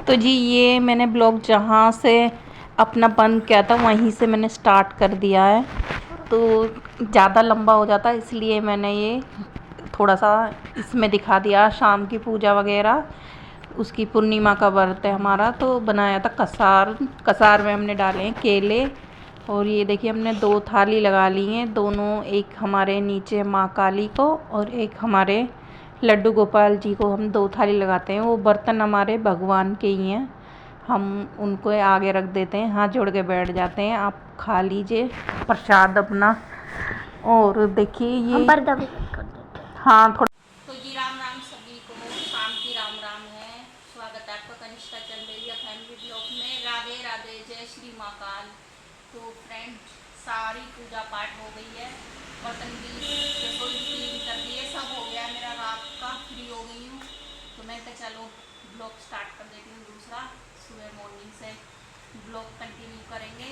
तो जी ये मैंने ब्लॉग जहाँ से अपना बंद किया था वहीं से मैंने स्टार्ट कर दिया है। तो ज़्यादा लंबा हो जाता है इसलिए मैंने ये थोड़ा सा इसमें दिखा दिया। शाम की पूजा वगैरह, उसकी पूर्णिमा का व्रत है हमारा, तो बनाया था कसार। कसार में हमने डाले हैं केले, और ये देखिए हमने 2 थाली लगा ली हैं दोनों, एक हमारे नीचे माँ काली को और एक हमारे लड्डू गोपाल जी को हम 2 थाली लगाते हैं। वो बर्तन हमारे भगवान के ही हैं, हम उनको आगे रख देते हैं, हाथ जोड़ के बैठ जाते हैं। आप खा लीजिए प्रसाद अपना। और देखिए ये हाँ थोड़ा। तो जी राम राम सभी को, शाम की राम राम है। स्वागत है आपका कनिष्ठा चंदेलिया फैमिली ब्लॉग में। राधे राधे, जय श्री महाकाल। तो फ्रेंड सारी पूजा पाठ हो गई है, बर्तन भी रसोई क्लीन कर दिए, सब हो गया मेरा। रात का फ्री हो गई हूँ, तो मैं तो चलो ब्लॉग स्टार्ट कर देती हूँ दूसरा। सुबह मॉर्निंग से ब्लॉग कंटिन्यू करेंगे।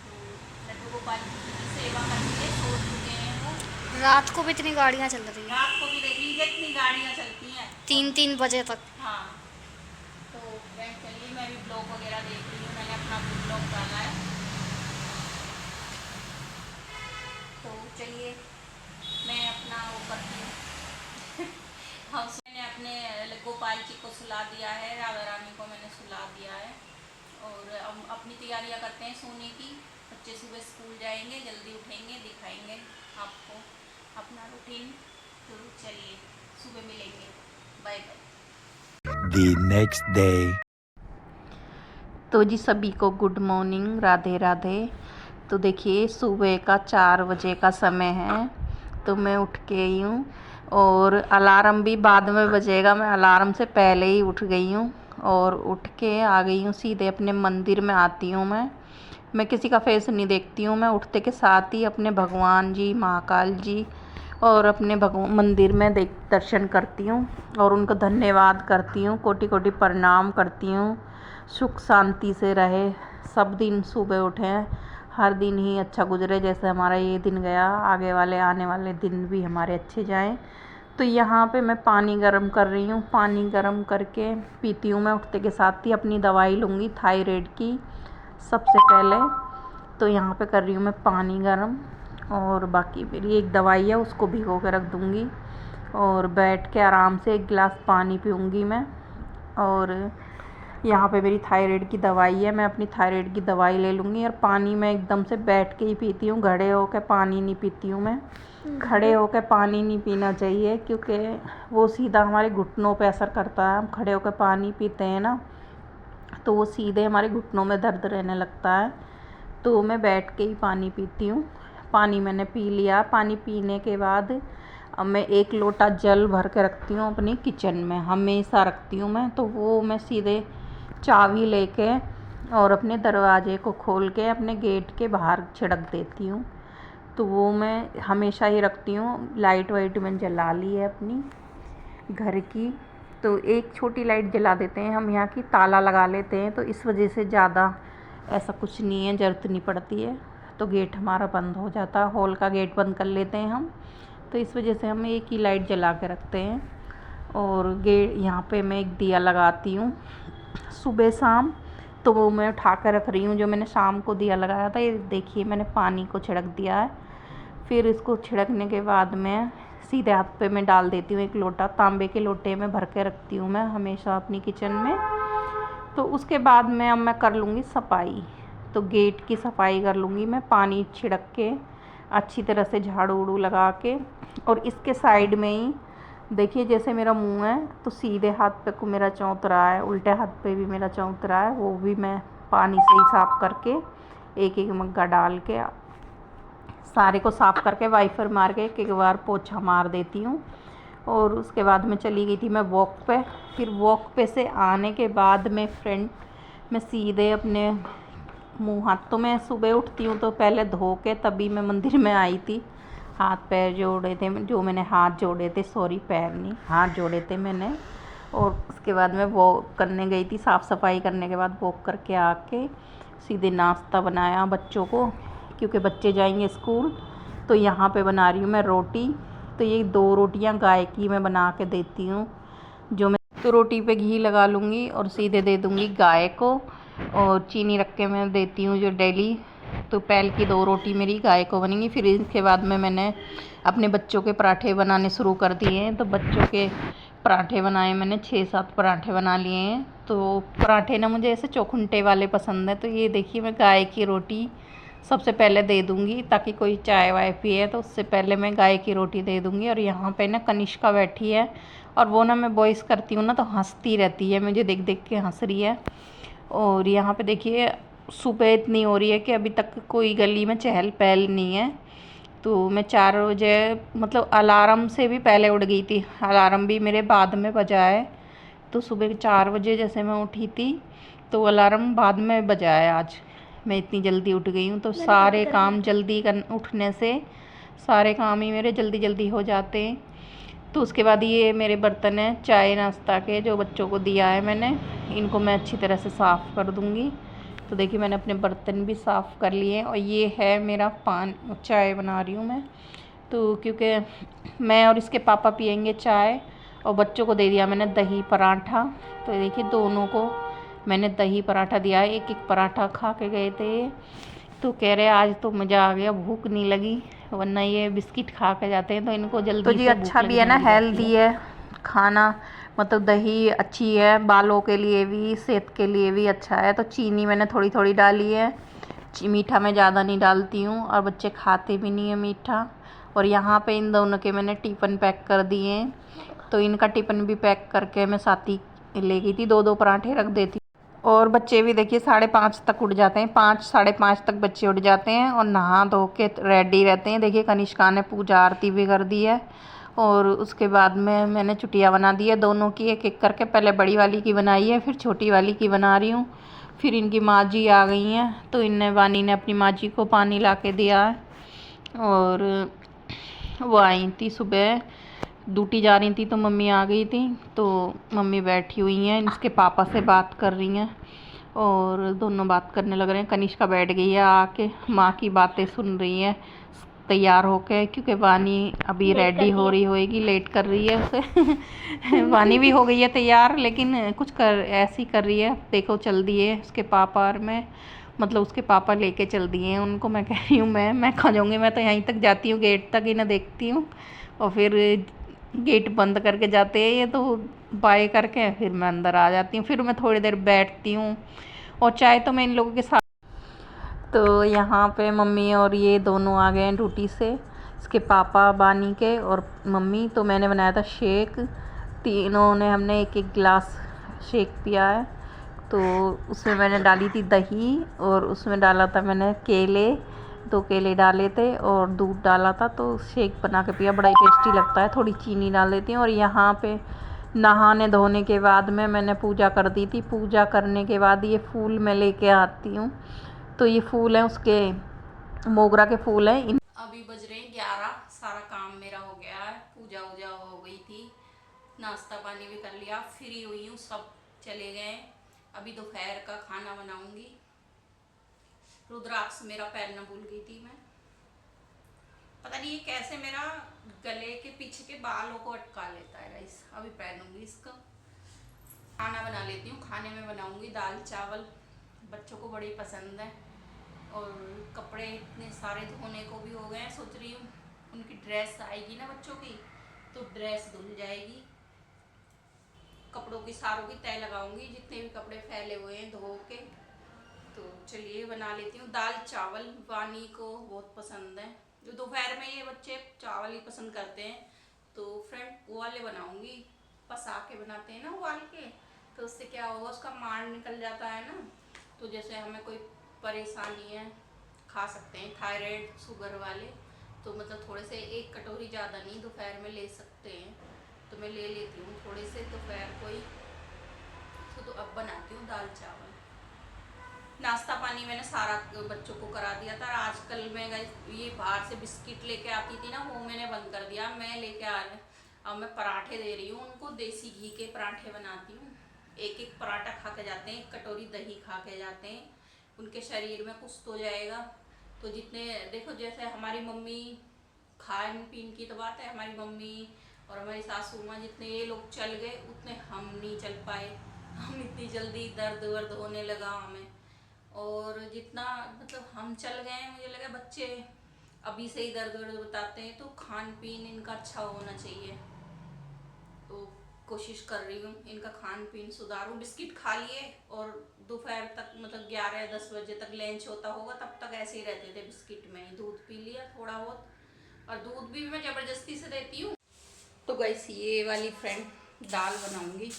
तो लड्डू गोपाल जी की सेवा करके सो चुके हैं वो। रात को भी इतनी गाड़ियाँ चल रही हैं, रात को भी देख लीजिए इतनी गाड़ियाँ चलती हैं 3-3 बजे तक। हाँ, तो फ्रेंड चलिए मैं भी ब्लॉग वगैरह देख रही हूँ, मैंने अपना ब्लॉग डाला है। तो चलिए मैं अपना वो करती हूँ। हाँ, मैंने अपने गोपाल जी को सुला दिया है, राधा रानी को मैंने सुला दिया है, और हम अपनी तैयारियाँ करते हैं सोने की। बच्चे सुबह स्कूल जाएंगे, जल्दी उठेंगे, दिखाएंगे आपको अपना रूटीन। तो चलिए सुबह मिलेंगे, bye bye. The next day. तो जी सभी को गुड मॉर्निंग, राधे राधे। तो देखिए सुबह का 4 बजे का समय है, तो मैं उठ के आई हूँ, और अलार्म भी बाद में बजेगा, मैं अलार्म से पहले ही उठ गई हूँ। और उठ के आ गई हूँ, सीधे अपने मंदिर में आती हूँ। मैं किसी का फेस नहीं देखती हूँ, मैं उठते के साथ ही अपने भगवान जी, महाकाल जी और अपने भगवान मंदिर में दर्शन करती हूँ, और उनको धन्यवाद करती हूँ, कोटि कोटि प्रणाम करती हूँ। सुख शांति से रहे, सब दिन सुबह उठें, हर दिन ही अच्छा गुजरे। जैसे हमारा ये दिन गया, आगे वाले आने वाले दिन भी हमारे अच्छे जाएं। तो यहाँ पे मैं पानी गर्म कर रही हूँ, पानी गर्म करके पीती हूँ। मैं उठते के साथ ही अपनी दवाई लूँगी थायराइड की सबसे पहले। तो यहाँ पे कर रही हूँ मैं पानी गर्म, और बाकी मेरी एक दवाई है उसको भिगो के रख दूँगी, और बैठ के आराम से 1 गिलास पानी पीऊँगी मैं। और यहाँ पे मेरी थायराइड की दवाई है, मैं अपनी थायराइड की दवाई ले लूँगी। और पानी मैं एकदम से बैठ के ही पीती हूँ, खड़े होकर पानी नहीं पीती हूँ मैं। खड़े होकर पानी नहीं पीना चाहिए, क्योंकि वो सीधा हमारे घुटनों पे असर करता है। हम खड़े होकर पानी पीते हैं ना, तो वो सीधे हमारे घुटनों में दर्द रहने लगता है। तो मैं बैठ के ही पानी पीती हूँ। पानी मैंने पी लिया। पानी पीने के बाद अब मैं 1 लोटा जल भर के रखती हूँ अपनी किचन में, हमेशा रखती हूँ मैं। तो वो मैं सीधे चाबी लेके और अपने दरवाजे को खोल के अपने गेट के बाहर छिड़क देती हूँ। तो वो मैं हमेशा ही रखती हूँ। लाइट वाइट मैंने जला ली है अपनी घर की, तो एक छोटी लाइट जला देते हैं हम यहाँ की, ताला लगा लेते हैं, तो इस वजह से ज़्यादा ऐसा कुछ नहीं है, ज़रूरत नहीं पड़ती है। तो गेट हमारा बंद हो जाता है, हॉल का गेट बंद कर लेते हैं हम, तो इस वजह से हम एक ही लाइट जला के रखते हैं। और गेट यहाँ पे मैं एक दिया लगाती हूँ सुबह शाम, तो वो मैं उठा कर रख रही हूँ। जो मैंने शाम को दिया लगाया था, ये देखिए मैंने पानी को छिड़क दिया है। फिर इसको छिड़कने के बाद मैं सीधे हाथ पे मैं डाल देती हूँ 1 लोटा, तांबे के लोटे में भर के रखती हूँ मैं हमेशा अपनी किचन में। तो उसके बाद में अब मैं कर लूँगी सफाई, तो गेट की सफाई कर लूँगी मैं पानी छिड़क के अच्छी तरह से, झाड़ू उड़ू लगा के। और इसके साइड में ही देखिए जैसे मेरा मुंह है, तो सीधे हाथ पे को मेरा चौंतरा है, उल्टे हाथ पे भी मेरा चौंतरा है, वो भी मैं पानी से ही साफ़ करके 1-1 मग्गा डाल के सारे को साफ़ करके वाइपर मार के 1-1 बार पोछा मार देती हूँ। और उसके बाद मैं चली गई थी मैं वॉक पे। फिर वॉक पे से आने के बाद में फ्रेंड मैं सीधे अपने मुँह हाथ, तो मैं सुबह उठती हूँ तो पहले धो के तभी मैं मंदिर में आई थी। हाथ पैर जोड़े थे, जो मैंने हाथ जोड़े थे, सॉरी पैर नहीं, हाथ जोड़े थे मैंने। और उसके बाद मैं वॉक करने गई थी, साफ़ सफाई करने के बाद वॉक करके आके सीधे नाश्ता बनाया बच्चों को, क्योंकि बच्चे जाएंगे स्कूल। तो यहाँ पे बना रही हूँ मैं रोटी। तो ये 2 रोटियाँ गाय की मैं बना के देती हूँ, जो मैं तो रोटी पे घी लगा लूँगी और सीधे दे दूँगी गाय को। और चीनी रख के मैं देती हूँ जो डेली। तो पहले की 2 रोटी मेरी गाय को बनेंगी। फिर इसके बाद में मैंने अपने बच्चों के पराठे बनाने शुरू कर दिए हैं। तो बच्चों के पराठे बनाए मैंने, 6-7 पराठे बना लिए हैं। तो पराठे ना मुझे ऐसे चौखुंटे वाले पसंद है। तो ये देखिए मैं गाय की रोटी सबसे पहले दे दूँगी, ताकि कोई चाय वाय पिए तो उससे पहले मैं गाय की रोटी दे दूँगी। और यहाँ पे ना कनिष्का बैठी है और वो ना मैं वॉइस करती हूँ ना तो हंसती रहती है, मुझे देख देख के हंस रही है। और यहाँ पे देखिए सुबह इतनी हो रही है कि अभी तक कोई गली में चहल पहल नहीं है। तो मैं 4 बजे मतलब अलार्म से भी पहले उठ गई थी, अलार्म भी मेरे बाद में बजा है। तो सुबह 4 बजे जैसे मैं उठी थी तो अलार्म बाद में बजा है आज। मैं इतनी जल्दी उठ गई हूँ। तो सारे काम जल्दी उठने से सारे काम ही मेरे जल्दी जल्दी हो जाते हैं। तो उसके बाद ये मेरे बर्तन हैं चाय नाश्ता के जो बच्चों को दिया है मैंने, इनको मैं अच्छी तरह से साफ़ कर दूँगी। तो देखिए मैंने अपने बर्तन भी साफ़ कर लिए हैं। और ये है मेरा चाय बना रही हूँ मैं। तो क्योंकि मैं और इसके पापा पियेंगे चाय, और बच्चों को दे दिया मैंने दही पराठा। तो देखिए दोनों को मैंने दही पराठा दिया है, एक एक पराठा खा के गए थे। तो कह रहे आज तो मज़ा आ गया, भूख नहीं लगी, वरना ये बिस्किट खा के जाते हैं तो इनको जल्दी तो जी अच्छा भी है ना, हेल्दी है खाना। मतलब दही अच्छी है, बालों के लिए भी सेहत के लिए भी अच्छा है। तो चीनी मैंने थोड़ी थोड़ी डाली है, मीठा मैं ज़्यादा नहीं डालती हूँ और बच्चे खाते भी नहीं है मीठा। और यहाँ पे इन दोनों के मैंने टिफ़िन पैक कर दिए हैं। तो इनका टिफ़िन भी पैक करके मैं साथ ही ले गई थी, 2-2 पराठे रख देती। और बच्चे भी देखिए 5:30 तक उठ जाते हैं, 5 साढ़े 5 तक बच्चे उठ जाते हैं और नहा धो के रेडी रहते हैं। देखिए कनिष्का ने पूजा आरती भी कर दी है। और उसके बाद में मैंने चुटिया बना दी है दोनों की, एक एक करके। पहले बड़ी वाली की बनाई है, फिर छोटी वाली की बना रही हूँ। फिर इनकी माँ जी आ गई हैं तो वानी ने अपनी माँ जी को पानी ला के दिया है। और वो आई थी सुबह, ड्यूटी जा रही थी तो मम्मी आ गई थी। तो मम्मी बैठी हुई हैं, इसके पापा से बात कर रही हैं और दोनों बात करने लग रहे हैं। कनिष्का बैठ गई है आके, माँ की बातें सुन रही है तैयार होके, क्योंकि वानी अभी रेडी हो रही होएगी, लेट कर रही है उसे वानी भी हो गई है तैयार, लेकिन कुछ ऐसी कर रही है। देखो चल दिए उसके पापा और मैं, मतलब उसके पापा लेके चल दिए हैं उनको। मैं कह रही हूँ मैं कहाँ जाऊँगी, मैं तो यहीं तक जाती हूँ, गेट तक ही ना देखती हूँ। और फिर गेट बंद करके जाते हैं ये, तो बाय करके फिर मैं अंदर आ जाती हूँ। फिर मैं थोड़ी देर बैठती हूँ और चाय तो मैं इन लोगों के साथ। तो यहाँ पे मम्मी और ये दोनों आ गए हैं ड्यूटी से, इसके पापा बानी के और मम्मी। तो मैंने बनाया था शेक, तीनों ने हमने एक एक गिलास शेक पिया है। तो उसमें मैंने डाली थी दही और उसमें डाला था मैंने केले, 2 केले डाले थे और दूध डाला था। तो शेक बना के पिया, बड़ा ही टेस्टी लगता है। थोड़ी चीनी डाल देती हूँ। और यहाँ पे नहाने धोने के बाद में मैंने पूजा कर दी थी। पूजा करने के बाद ये फूल मैं लेके आती हूँ। तो ये फूल हैं उसके, मोगरा के फूल हैं। अभी बज रहे हैं 11, सारा काम मेरा हो गया है, पूजा वूजा हो गई थी, नाश्ता पानी भी कर लिया, फ्री हुई हूँ, सब चले गए। अभी दोपहर का खाना बनाऊंगी। रुद्राक्ष मेरा पहनना भूल गई थी मैं, पता नहीं ये कैसे मेरा गले के पीछे के बालों को अटका लेता है गाइस। अभी पहनूंगी इसका। खाना बना लेती हूँ। खाने में बनाऊंगी दाल चावल, बच्चों को बड़ी पसंद है। और कपड़े इतने सारे धोने को भी हो गए हैं, सोच रही हूँ उनकी ड्रेस आएगी ना बच्चों की, तो ड्रेस धुल जाएगी। कपड़ों की सारों की तय लगाऊंगी, जितने भी कपड़े फैले हुए हैं धो के। तो चलिए बना लेती हूँ दाल चावल। वानी को बहुत पसंद है, जो दोपहर में ये बच्चे चावल ही पसंद करते हैं। तो फ्रेंड वो वाले बनाऊंगी, पसा के बनाते हैं ना उबाल के, तो उससे क्या होगा, उसका मांड निकल जाता है ना। तो जैसे हमें कोई परेशानी है, खा सकते हैं, थायराइड शुगर वाले, तो मतलब थोड़े से 1 कटोरी ज़्यादा नहीं दोपहर में ले सकते हैं। तो मैं ले लेती हूँ थोड़े से दोपहर को ही। तो अब बनाती हूँ दाल चावल। नाश्ता पानी मैंने सारा बच्चों को करा दिया था। आजकल मैं ये बाहर से बिस्किट लेके आती थी ना, वो मैंने बंद कर दिया। मैं लेके आ रही, अब मैं पराठे दे रही हूँ उनको, देसी घी के पराठे बनाती हूँ। एक एक पराठा खा के जाते हैं, 1 कटोरी दही खा के जाते हैं, उनके शरीर में कुछ तो जाएगा। तो जितने देखो, जैसे हमारी मम्मी खान पीन की तो बात है, हमारी मम्मी और हमारी सासू माँ जितने ये लोग चल गए उतने हम नहीं चल पाए। हम इतनी जल्दी दर्द वर्द होने लगा हमें, और जितना मतलब हम चल गए मुझे लगा बच्चे अभी से ही दर्द वर्द बताते हैं, तो खान पीन इनका अच्छा होना चाहिए। तो कोशिश कर रही हूँ इनका खान पीन सुधारूँ। बिस्किट खा लिए और दोपहर तक मतलब 11-10 बजे तक लंच होता होगा तब तक ऐसे ही रहते थे बिस्किट में ही। दूध पी लिया थोड़ा बहुत, और दूध भी मैं ज़बरदस्ती से देती हूँ। तो गाइस ये वाली फ्रेंड दाल बनाऊंगी,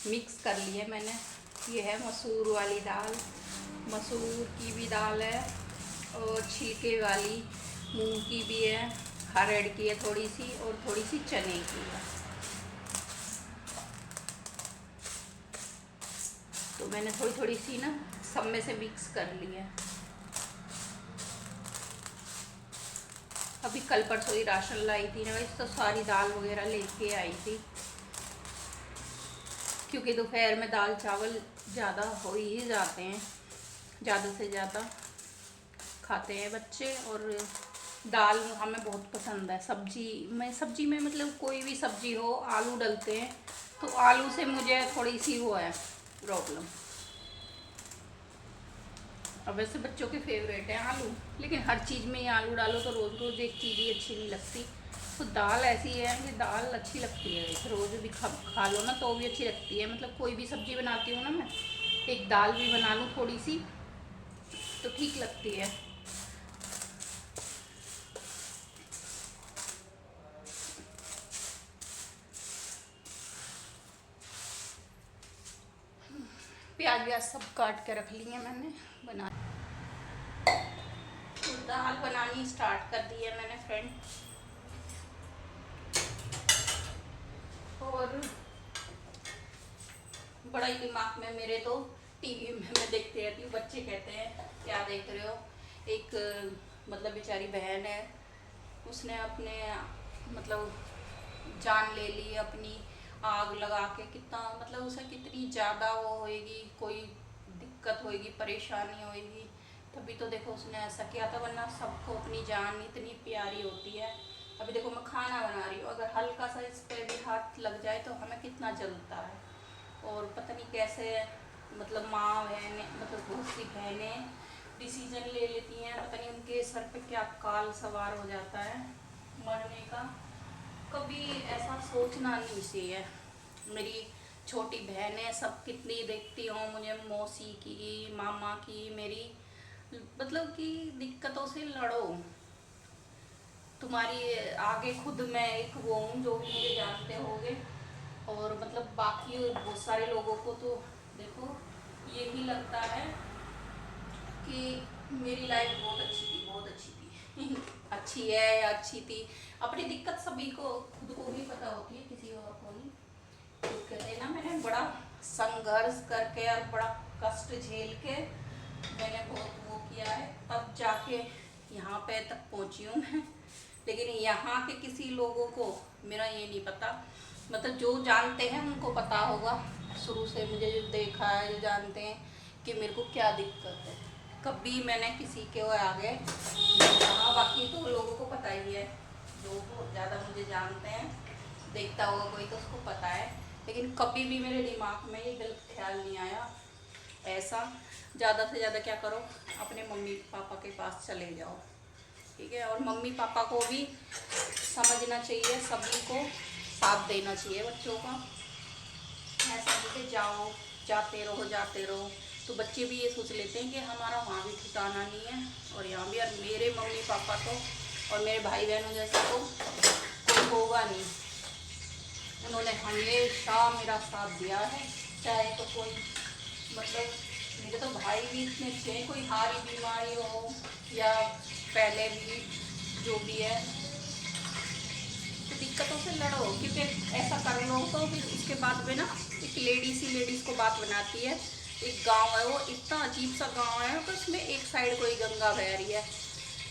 मिक्स कर ली है मैंने। ये है मसूर वाली दाल, मसूर की भी दाल है और छिलके वाली मूंग की भी है, हरड़ की है थोड़ी सी, और थोड़ी सी चने की है। तो मैंने थोड़ी थोड़ी सी ना सब में से मिक्स कर ली है। अभी कल परसों ही राशन लाई थी ना वैसे, तो सारी दाल वगैरह लेके आई थी, क्योंकि दोपहर में दाल चावल ज़्यादा हो ही जाते हैं, ज़्यादा से ज़्यादा खाते हैं बच्चे। और दाल हमें बहुत पसंद है। सब्जी में मतलब कोई भी सब्जी हो, आलू डलते हैं, तो आलू से मुझे थोड़ी सी वो है प्रॉब्लम। अब वैसे बच्चों के फेवरेट है आलू, लेकिन हर चीज़ में ही आलू डालो तो रोज़ रोज़ एक चीज़ ही अच्छी नहीं लगती। तो दाल ऐसी है कि दाल अच्छी लगती है, रोज़ भी खा लो ना तो भी अच्छी लगती है। मतलब कोई भी सब्ज़ी बनाती हूँ ना मैं, एक दाल भी बना लूँ थोड़ी सी तो ठीक लगती है। प्याज व्याज सब काट के रख लिए मैंने, बना तो दाल बनानी स्टार्ट कर दी है मैंने फ्रेंड। और बड़ा ही दिमाग में मेरे तो टीवी में मैं देखती रहती हूँ, बच्चे कहते हैं क्या देख रहे हो। एक मतलब बेचारी बहन है, उसने अपने मतलब जान ले ली अपनी, आग लगा के। कितना मतलब उसे कितनी ज़्यादा वो होएगी, कोई दिक्कत होएगी, परेशानी होएगी, तभी तो देखो उसने ऐसा किया था। वरना सबको अपनी जान इतनी प्यारी होती है। अभी देखो मैं खाना बना रही हूँ, अगर हल्का सा इस पर भी हाथ लग जाए तो हमें कितना जलता है। और पता नहीं कैसे मतलब माँ बहनें, मतलब बहुत सी बहनें डिसीजन ले लेती हैं, पता नहीं उनके सर पे क्या काल सवार हो जाता है मरने का। कभी ऐसा सोचना नहीं चाहिए। मेरी छोटी बहनें सब कितनी देखती हूँ मुझे, मौसी की, मामा की, मेरी मतलब कि दिक्कतों से लड़ो। तुम्हारी आगे खुद मैं एक वो हूँ जो भी मुझे जानते होंगे, और मतलब बाकी बहुत सारे लोगों को तो देखो यही लगता है कि मेरी लाइफ बहुत अच्छी थी, बहुत अच्छी थी अच्छी है या अच्छी थी। अपनी दिक्कत सभी को खुद को भी पता होती है, किसी और को नहीं। तो कहते हैं ना, मैंने बड़ा संघर्ष करके और बड़ा कष्ट झेल के मैंने बहुत वो किया है, तब जाके यहाँ पे तक पहुँची हूँ मैं। लेकिन यहाँ के किसी लोगों को मेरा ये नहीं पता, मतलब जो जानते हैं उनको पता होगा, शुरू से मुझे जो देखा है, जो जानते हैं कि मेरे को क्या दिक्कत है। कभी मैंने किसी के आगे नहीं कहा, बाकी तो लोगों को पता ही है, जो बहुत ज़्यादा मुझे जानते हैं, देखता होगा कोई तो उसको पता है। लेकिन कभी भी मेरे दिमाग में ये गलत ख्याल नहीं आया ऐसा। ज़्यादा से ज़्यादा क्या करो, अपने मम्मी पापा के पास चले जाओ, ठीक है। और मम्मी पापा को भी समझना चाहिए, सभी को साथ देना चाहिए बच्चों का। ऐसा नहीं कि जाओ जाते रहो, तो बच्चे भी ये सोच लेते हैं कि हमारा वहाँ भी ठिकाना नहीं है और यहाँ भी। और मेरे मम्मी पापा तो और मेरे भाई बहनों जैसा तो कोई होगा नहीं। उन्होंने हमेशा मेरा साथ दिया है, चाहे तो कोई मतलब मेरे तो भाई भी इतने अच्छे हैं, कोई हारी बीमारी हो या पहले भी जो भी है, तो दिक्कतों से लड़ो। क्योंकि ऐसा कर लो तो फिर उसके बाद में ना एक लेडीज़ को बात बनाती है। एक गांव है, वो इतना अजीब सा गांव है, तो उसमें एक साइड कोई गंगा बह रही है,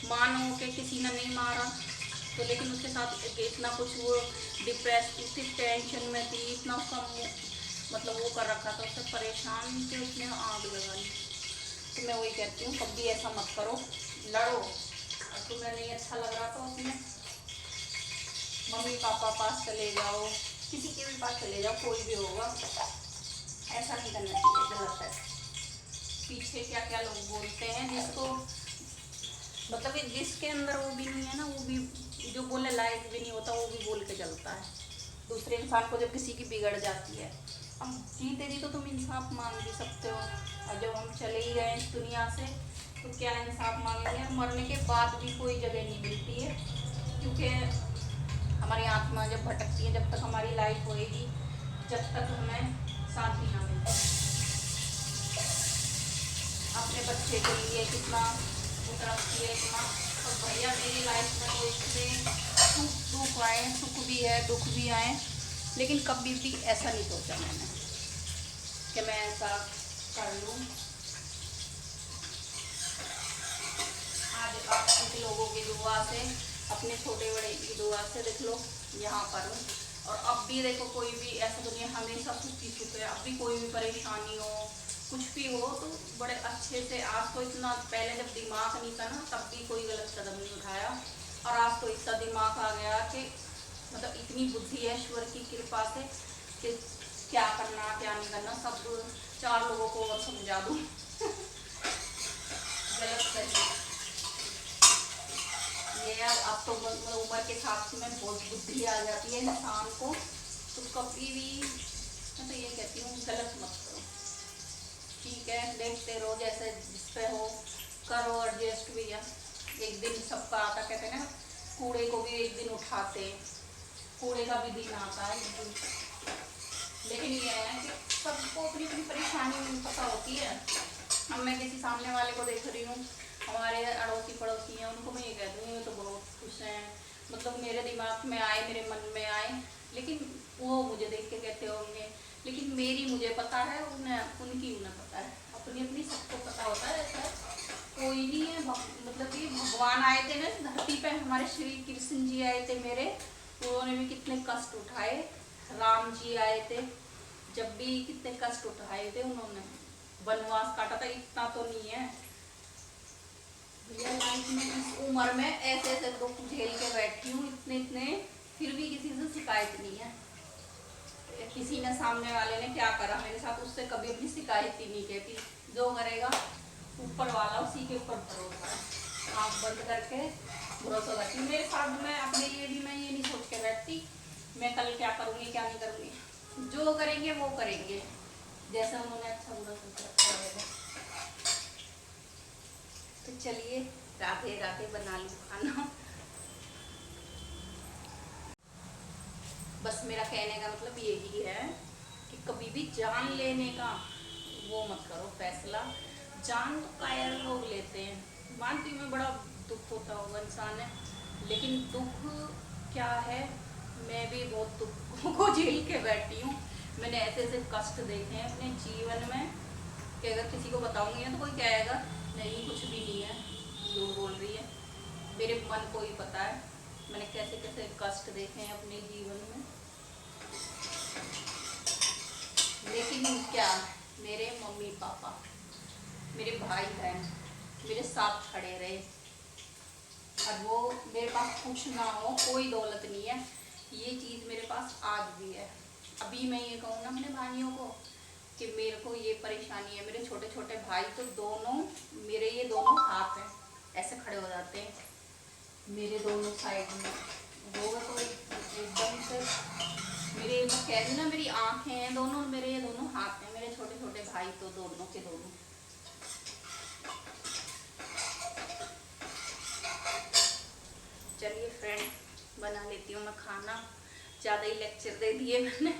मानो कि किसी ने नहीं मारा तो, लेकिन उसके साथ इतना कुछ वो डिप्रेस, इतनी टेंशन में थी, इतना उसका मतलब वो कर रखा था, उससे परेशान कि उसने आग लगा ली। तो मैं वही कहती हूँ, कभी ऐसा मत करो, लड़ो। और तुम्हें नहीं अच्छा लग रहा तो उसमें मम्मी पापा पास चले जाओ, किसी के भी पास चले जाओ, कोई भी होगा, ऐसा नहीं करना चाहिए, गलत है। पीछे क्या क्या लोग बोलते हैं, जिसको मतलब जिसके अंदर वो भी नहीं है ना, वो भी जो बोलने लायक भी नहीं होता, वो भी बोल के चलता है दूसरे इंसान को, जब किसी की बिगड़ जाती है। हम जीते जी तो तुम इंसाफ मांग भी सकते हो, और जब हम चले ही गए इस दुनिया से तो क्या इंसाफ मांगेंगे? मरने के बाद भी कोई जगह नहीं मिलती है, क्योंकि हमारी आत्मा जब भटकती है, जब तक हमारी लाइफ होएगी, जब तक हमें साथी ना मिलता। अपने बच्चे के लिए कितना तरक्की है, इतना। तो भैया मेरी लाइफ में तो इतने दुख आए, सुख भी है दुख भी आए, लेकिन कभी भी ऐसा नहीं सोचा मैंने कि मैं ऐसा कर लूँ। आज आप कुछ लोगों की दुआ से, अपने छोटे बड़े की दुआ से देख लो यहाँ पर हूँ। और अब भी देखो, कोई भी ऐसा दुनिया हमेशा सुख ही सुख है। अब भी कोई भी परेशानी हो, कुछ भी हो, तो बड़े अच्छे से। आज तो इतना, पहले जब दिमाग नहीं था ना, तब भी कोई गलत कदम नहीं उठाया, और आज तो इतना दिमाग आ गया कि मतलब इतनी बुद्धि है ईश्वर की कृपा से कि क्या करना क्या नहीं करना सब 4 लोगों को और समझा दूँ। गलत सही ये यार, अब तो उम्र के साथ में बहुत बुद्धि आ जाती है इंसान को, तो कभी भी मैं तो ये कहती हूँ गलत मत करो। ठीक है, देखते रहो, जैसे जिस पे हो करो एडजस्ट भैया। एक दिन सबका आता, कहते हैं ना, कूड़े को भी एक दिन उठाते, कूड़े का भी दिन आता है एक दिन। लेकिन ये है कि सबको अपनी अपनी परेशानी पता होती है। अब मैं किसी सामने वाले को देख रही हूँ, हमारे अड़ोसी पड़ोसी हैं, उनको मैं ये कहती हूँ ये तो बहुत खुश हैं, मतलब मेरे दिमाग में आए, मेरे मन में आए, लेकिन वो मुझे देख के कहते होंगे, लेकिन मेरी मुझे पता है, उनकी उन्हें पता है, अपनी अपनी सबको पता होता है। ऐसा कोई नहीं है, मतलब कि भगवान आए थे ना धरती पे, हमारे श्री कृष्ण जी आए थे मेरे, उन्होंने भी कितने कष्ट उठाए। राम जी आए थे, जब भी कितने कष्ट उठाए थे उन्होंने, वनवास काटा था। इतना तो नहीं है भैया, लाइफ में इस उम्र में ऐसे ऐसे दुख झेल के बैठी हूँ, इतने, फिर भी किसी से शिकायत नहीं है। किसी ने, सामने वाले ने क्या करा मेरे साथ, उससे कभी अपनी शिकायत ही नहीं कहती। जो करेगा ऊपर वाला, उसी के ऊपर भरोसा है। आँख बंद करके भरोसा करती हूँ। मेरे साथ मैं अपने लिए भी मैं ये नहीं सोच के बैठती मैं कल क्या करूँगी क्या नहीं करूँगी। जो करेंगे वो करेंगे, जैसा उन्होंने अच्छा बुरा सोच रखा रहेगा। तो चलिए, राधे राधे, बना लूँ खाना। बस मेरा कहने का मतलब यही है कि कभी भी जान लेने का वो मत करो फैसला। जान तो कायर लोग लेते हैं, मानती हूँ मैं, बड़ा दुख होता होगा इंसान है, लेकिन दुख क्या है, मैं भी बहुत दुखों को झेल के बैठी हूँ। मैंने ऐसे ऐसे कष्ट देखे हैं अपने जीवन में कि अगर किसी को बताऊंगी ना तो कोई कहेगा नहीं कुछ भी नहीं है, झूठ बोल रही है। मेरे मन को ही पता है मैंने कैसे कैसे कष्ट देखे हैं अपने जीवन में। लेकिन क्या, मेरे मम्मी पापा, मेरे भाई बहन मेरे साथ खड़े रहे, और वो मेरे पास कुछ ना हो, कोई दौलत नहीं है, ये चीज़ मेरे पास आज भी है। अभी मैं ये कहूँ ना अपने भाइयों को कि मेरे को ये परेशानी है, मेरे छोटे छोटे भाई तो दोनों, मेरे ये दोनों हाथ हैं, ऐसे खड़े हो जाते हैं मेरे दोनों साइड में, वो तो एकदम से मेरे, मैं कह रही ना, मेरी आँखें हैं दोनों, मेरे ये दोनों हाथ हैं, मेरे छोटे छोटे भाई तो दोनों के दोनों। चलिए फ्रेंड, बना लेती हूँ मैं खाना। ज़्यादा ही लेक्चर दे दिए मैंने,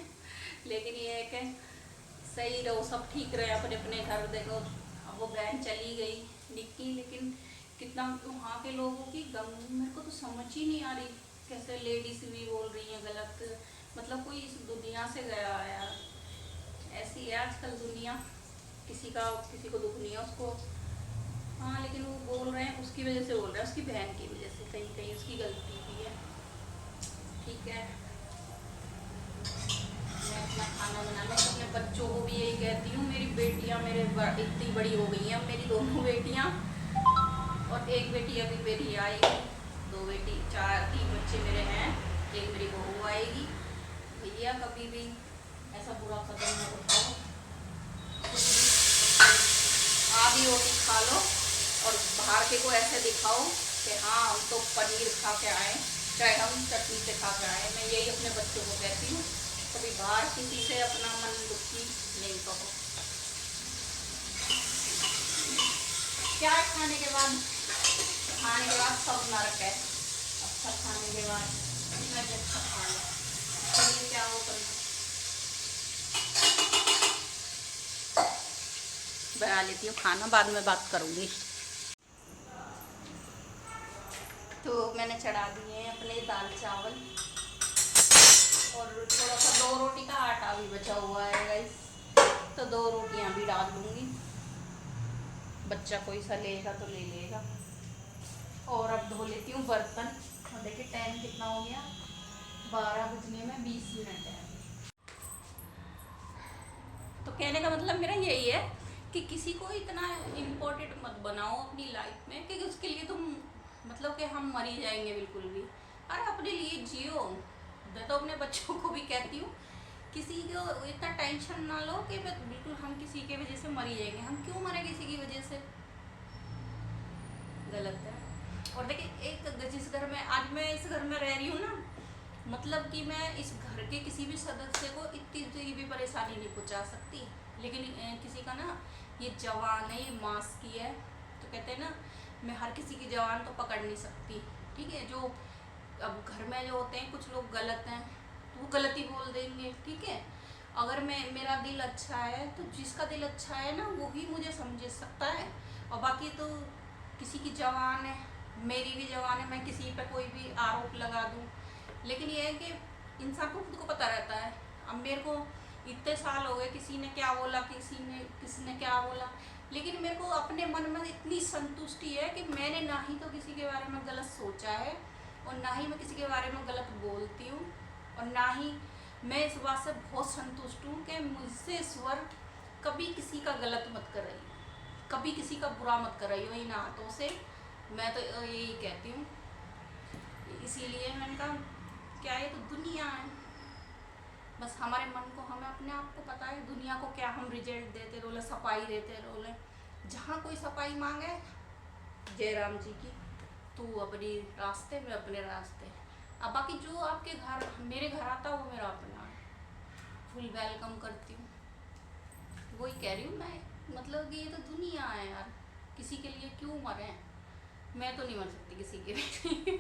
लेकिन ये है कि सही रहो, सब ठीक रहे अपने अपने घर। देखो अब वो बहन चली गई निक्की, लेकिन कितना वहाँ के लोगों की गम मेरे को तो समझ ही नहीं आ रही, कैसे लेडीज भी बोल रही हैं गलत, मतलब कोई इस दुनिया से गया है यार। ऐसी है आजकल दुनिया, किसी को दुख नहीं है उसको, हाँ, लेकिन वो बोल रहे हैं उसकी वजह से बोल रहे हैं, उसकी बहन की वजह से, कहीं कहीं उसकी गलती भी है। ठीक है, मैं अपना खाना बना, मैं अपने बच्चों को भी यही कहती हूँ, मेरी बेटियाँ मेरे इतनी बड़ी हो गई हैं, मेरी दोनों बेटियाँ, और एक बेटी अभी मेरी आई, 2 बेटी, 3 बच्चे मेरे हैं। एक मेरी बहू आएगी, भैया कभी भी ऐसा बुरा कदम न उठाओ, आधी रोटी खा लो और बाहर के को ऐसे दिखाओ कि हाँ हम तो पनीर खा के आए, चाहे हम चटनी से खा के आए। मैं यही अपने बच्चों को कहती हूँ, कभी बाहर किसी से अपना मन दुखी नहीं करो। क्या है खाने के बाद? खाने के बाद सब नरक है। अच्छा खाने के बाद अच्छा खाना, चलिए क्या हो कर बना लेती हूँ खाना, बाद में बात करूँगी। तो मैंने चढ़ा दिए हैं अपने दाल चावल और थोड़ा सा 2 रोटी का आटा भी बचा हुआ है गाइस, तो 2 रोटियां भी डाल दूँगी। बच्चा कोई सा लेगा तो ले लेगा। और अब धो लेती हूँ बर्तन। और देखिए टाइम कितना हो गया, 12 बजने में 20 मिनट है। तो कहने का मतलब मेरा यही है कि किसी को इतना इम्पोर्टेंट मत बनाओ अपनी लाइफ में कि उसके लिए तुम मतलब कि हम मर ही जाएंगे बिल्कुल भी। अरे अपने लिए जियो। मैं तो अपने बच्चों को भी कहती हूँ किसी को इतना टेंशन ना लो कि बिल्कुल हम किसी के वजह से मर ही जाएंगे। हम क्यों मरे किसी की वजह से? गलत है। और देखिए एक जिस घर में आज मैं इस घर में रह रही हूँ ना, मतलब कि मैं इस घर के किसी भी सदस्य को इतनी भी परेशानी नहीं पहुँचा सकती, लेकिन किसी का ना ये जवान है, ये मांस की है, तो कहते हैं ना मैं हर किसी की जवान तो पकड़ नहीं सकती। ठीक है, जो अब घर में जो होते हैं कुछ लोग गलत हैं तो वो गलत ही बोल देंगे। ठीक है, अगर मेरा दिल अच्छा है तो जिसका दिल अच्छा है ना वो ही मुझे समझ सकता है। और बाकी तो किसी की जवान है, मेरी भी जवान है, मैं किसी पे कोई भी आरोप लगा दूँ। लेकिन ये है कि इंसान को खुद को पता रहता है। अब मेरे को इतने साल हो गए, किसी ने क्या बोला, किसने क्या बोला, लेकिन मेरे को अपने मन में इतनी संतुष्टि है कि मैंने ना ही तो किसी के बारे में गलत सोचा है और ना ही मैं किसी के बारे में गलत बोलती हूँ, और ना ही मैं इस बात से बहुत संतुष्ट हूँ कि मुझसे ईश्वर कभी किसी का गलत मत कर रही, कभी किसी का बुरा मत कर रही हो इन हाथों से। मैं तो यही कहती हूँ। इसीलिए मैंने कहा क्या ये तो दुनिया है, बस हमारे मन को, हमें अपने आप को पता है दुनिया को क्या हम रिजल्ट देते रोले, सफाई देते रोले। जहाँ कोई सफाई मांगे जय राम जी की, तू अपनी रास्ते में अपने रास्ते। अब बाकी जो आपके घर मेरे घर आता वो मेरा अपना है, फुल वेलकम करती हूँ। वही कह रही हूँ मैं, मतलब कि ये तो दुनिया है यार, किसी के लिए क्यों मरे? मैं तो नहीं मर सकती किसी के लिए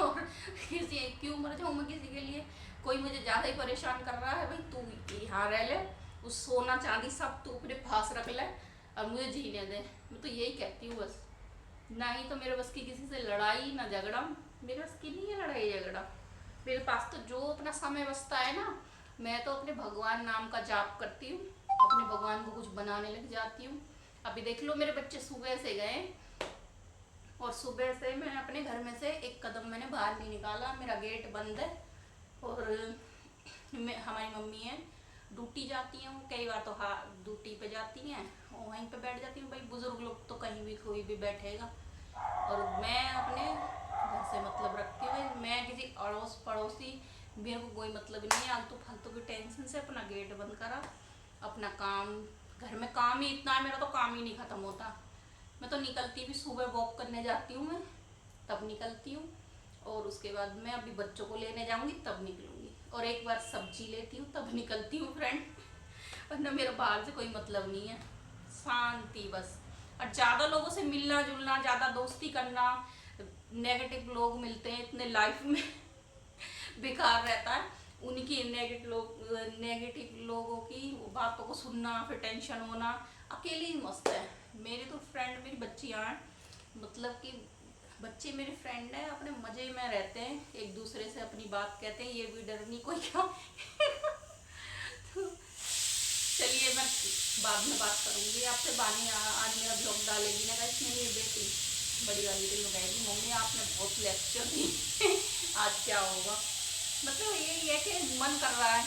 और किसी क्यों मर जाऊँ मैं किसी के लिए? कोई मुझे ज़्यादा ही परेशान कर रहा है, भाई तू यहाँ रह ले, उस सोना चांदी सब तू अपने पास रख ले और मुझे जीने दे। मैं तो यही कहती हूँ बस। ना ही तो मेरे बस की किसी से लड़ाई ना झगड़ा, मेरे बस की नहीं है लड़ाई झगड़ा। मेरे पास तो जो अपना समय बचता है ना, मैं तो अपने भगवान नाम का जाप करती हूँ, अपने भगवान को कुछ बनाने लग जाती हूँ। अभी देख लो मेरे बच्चे सुबह से गए और सुबह से मैं अपने घर में से एक कदम मैंने बाहर नहीं निकाला, मेरा गेट बंद है। और हमारी मम्मी है ड्यूटी जाती हैं, कई बार तो हाँ ड्यूटी पे जाती हैं और वहीं पे बैठ जाती हूँ। भाई बुजुर्ग लोग तो कहीं भी कोई भी बैठेगा, और मैं अपने घर से मतलब रखती हूँ। मैं किसी अड़ोस पड़ोसी मेरे को कोई मतलब नहीं है। आलतू फालतू की टेंशन से अपना गेट बंद करा, अपना काम, घर में काम ही इतना है मेरा, तो काम ही नहीं ख़त्म होता। मैं तो निकलती भी सुबह वॉक करने जाती हूँ मैं, तब निकलती हूँ, और उसके बाद मैं अभी बच्चों को लेने जाऊँगी तब निकलूँगी, और एक बार सब्जी लेती हूँ तब निकलती हूँ फ्रेंड। वरना मेरा बाहर से कोई मतलब नहीं है, शांति बस। और ज़्यादा लोगों से मिलना जुलना, ज़्यादा दोस्ती करना, नेगेटिव लोग मिलते हैं इतने लाइफ में बेकार रहता है। उनकी नेगेटिव लोगों की बातों को सुनना, फिर टेंशन होना, अकेले ही मस्त है। मेरी तो फ्रेंड, मेरी बच्चियाँ हैं, मतलब कि बच्चे मेरे फ्रेंड हैं, अपने मज़े में रहते हैं, एक दूसरे से अपनी बात कहते हैं, ये भी डर नहीं कोई क्या तो चलिए मैं बाद में बात करूँगी आपसे। बानी आज मेरा ब्लॉग डालेगी ना गाइस, मेरी बेटी बड़ी वाली दिन कहेगी मम्मी आपने बहुत लेक्चर दी आज क्या होगा। मतलब यही है कि मन कर रहा है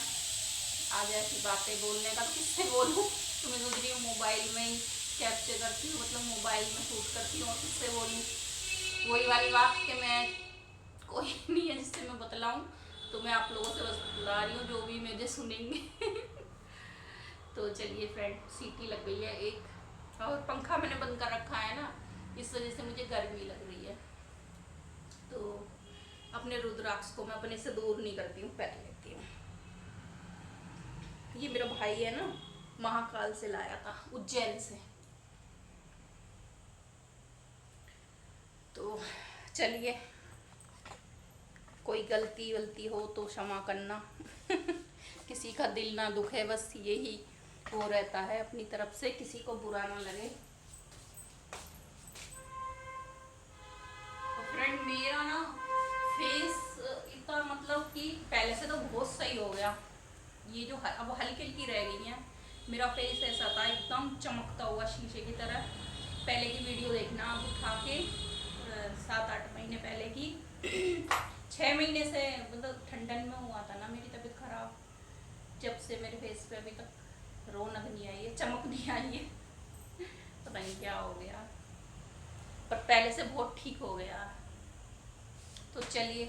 आज ऐसी बातें बोलने का, तो किससे बोलूँ? तो मैं सोच रही हूँ मोबाइल में ही कैप्चर करती हूँ, मतलब मोबाइल में शूट करती हूँ, और किससे बोलूँ? वही वाली बात कि मैं कोई नहीं है जिससे मैं बतलाऊं, तो मैं आप लोगों से बस बतला रही हूँ जो भी मुझे सुनेंगे। तो चलिए फ्रेंड, सीटी लग गई है एक, और पंखा मैंने बंद कर रखा है ना, इस वजह से मुझे गर्मी लग रही है। तो अपने रुद्राक्ष को मैं अपने से दूर नहीं करती हूँ, पहन लेती हूँ। ये मेरा भाई है ना, महाकाल से लाया था, उज्जैन से। तो चलिए, कोई गलती वलती हो तो क्षमा करना। किसी का दिल ना दुखे, बस यही वो रहता है अपनी तरफ से, किसी को बुरा ना लगे। तो फ्रेंड मेरा ना फेस इतना मतलब कि पहले से तो बहुत सही हो गया। ये जो अब हल्की हल्की रह गई हैं, मेरा फेस ऐसा था एकदम चमकता हुआ शीशे की तरह। पहले की वीडियो देखना आप उठा के, 7-8 महीने पहले की। 6 महीने से मतलब ठंडन में हुआ था ना मेरी तबीयत खराब, जब से मेरे फेस पे अभी तक रौनक नहीं आई है, चमक नहीं आई है। पता नहीं क्या हो गया, पर पहले से बहुत ठीक हो गया। तो चलिए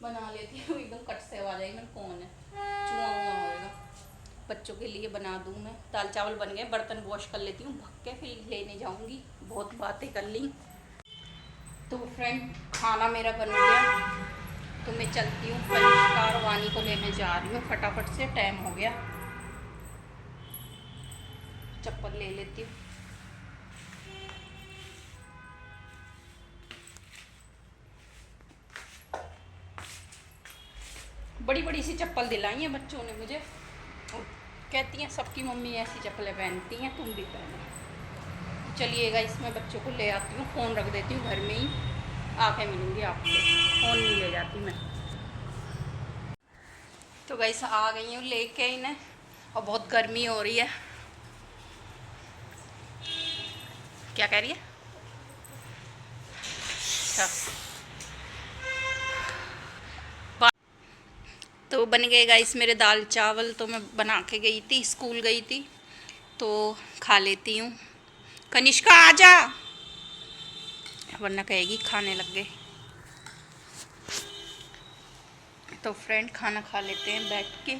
बना लेती हूँ, एकदम कट से आवाज आई। मैं कौन है, चुआ होएगा। बच्चों के लिए बना दूँ मैं। दाल चावल बन गए, बर्तन वॉश कर लेती हूँ, भग के फिर लेने जाऊँगी। बहुत बातें कर ली। तो फ्रेंड खाना मेरा बन गया, तो मैं चलती हूँ, कनिष्का वानी को लेने जा रही हूँ फटाफट से, टाइम हो गया। चप्पल ले लेती हूँ। बड़ी बड़ी सी चप्पल दिलाई है बच्चों ने मुझे, और कहती हैं सबकी मम्मी ऐसी चप्पलें पहनती हैं, तुम भी पहनो। चलिएगा, इसमें बच्चों को ले आती हूँ, फ़ोन रख देती हूँ घर में ही, आके मिलूँगी आपसे। फ़ोन नहीं ले जाती मैं। तो गाइस आ गई हूँ लेके इन्हें, और बहुत गर्मी हो रही है। क्या कह रही है? अच्छा, तो बन गए गाइस मेरे दाल चावल। तो मैं बना के गई थी, स्कूल गई थी, तो खा लेती हूँ। कनिष्का आजा, वरना कहेगी खाने लग गए। तो फ्रेंड खाना खा लेते हैं बैठ के।